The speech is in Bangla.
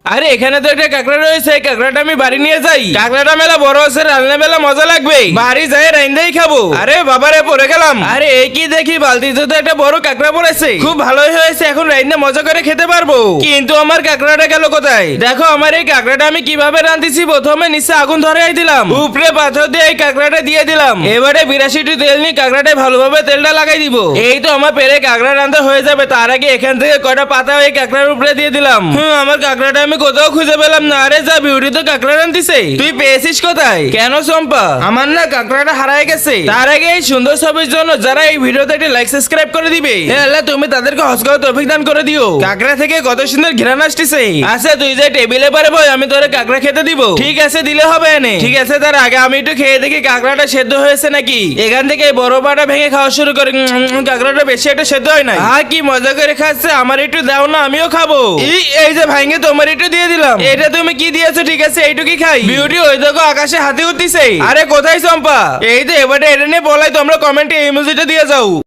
আরে এখানে তো একটা কাঁকড়া রয়েছে, কাঁকড়াটা আমি বাড়ি নিয়ে যাই। কাঁকড়াটা মেলা বড় আছে, রান্না মেলা মজা লাগবে, বাড়ি যাই রাইন্দাই খাবো। আরে বাবারে পড়ে গেলাম। আরে এই কি দেখি, বালতিতে তো একটা বড় কাঁকড়া পড়েছে, খুব ভালোই হয়েছে, এখন রাইন্দা মজা করে খেতে পারবো। কিন্তু আমার কাঁকড়াটা গেল কোথায়? দেখো আমার এই কাঁকড়াটা আমি কিভাবে রাঁধতেছি। প্রথমে নিচে আগুন ধরাই দিলাম, উপরে পাথর দিয়ে এই কাঁকড়াটা দিয়ে দিলাম। এবারে 82টি তেল নিয়ে কাঁকড়াটায় ভালোভাবে তেলটা লাগাই দিব। এই তো আমার পেরে কাঁকড়া রান্না হয়ে যাবে। তার আগে এখান থেকে কয়টা পাতা এই কাঁকড়ার উপরে দিয়ে দিলাম। আমার কাঁকড়াটা আমি কোথাও খুঁজে পেলাম না। আরে যা, বিউটি তো কাঁকড়া রান্ধিছে, তুই পেয়েছিস কোথায়? কেন চম্পা? আমার না কাঁকড়াটা হারায় গেছে। তার আগে এই সুন্দর ছবির জন্য যারা এই ভিডিওতে একটা লাইক সাবস্ক্রাইব করে দিবে, হে আল্লাহ তুমি তাদেরকে হজ করে তৌফিক দান করে দিও। কাঁকড়া থেকে কত সুন্দর ঘ্রাণ আসতেছে। আচ্ছা তুই যে টেবিলে পারে বই, আমি তোরে কাঁকড়া খেতে দিব। ঠিক আছে, দিলে হবে এনে। ঠিক আছে, তার আগে আমি একটু খেয়ে দেখি কাঁকড়াটা সেদ্ধ হয়েছে নাকি। এখান থেকে এই বড় পাটা ভেঙে খাওয়া শুরু করি। কাঁকড়াটা বেশি একটা সেদ্ধ হয় না। কি মজা করে খাচ্ছে, আমার একটু দাও না, আমিও খাবো। এই যে ভাঙে তোমার একটু দিয়ে দিলাম। এটা তুমি কি দিয়েছো? ঠিক আছে, এইটুকুই খাই। বিউটি ওই দেখো আকাশে হাতে উঠতেছে। আরে কোথায় চম্পা? এই তো এবারে এটা নিয়ে বলাই, তোমরা কমেন্টে এই ইমোজিটা দিয়ে যাও।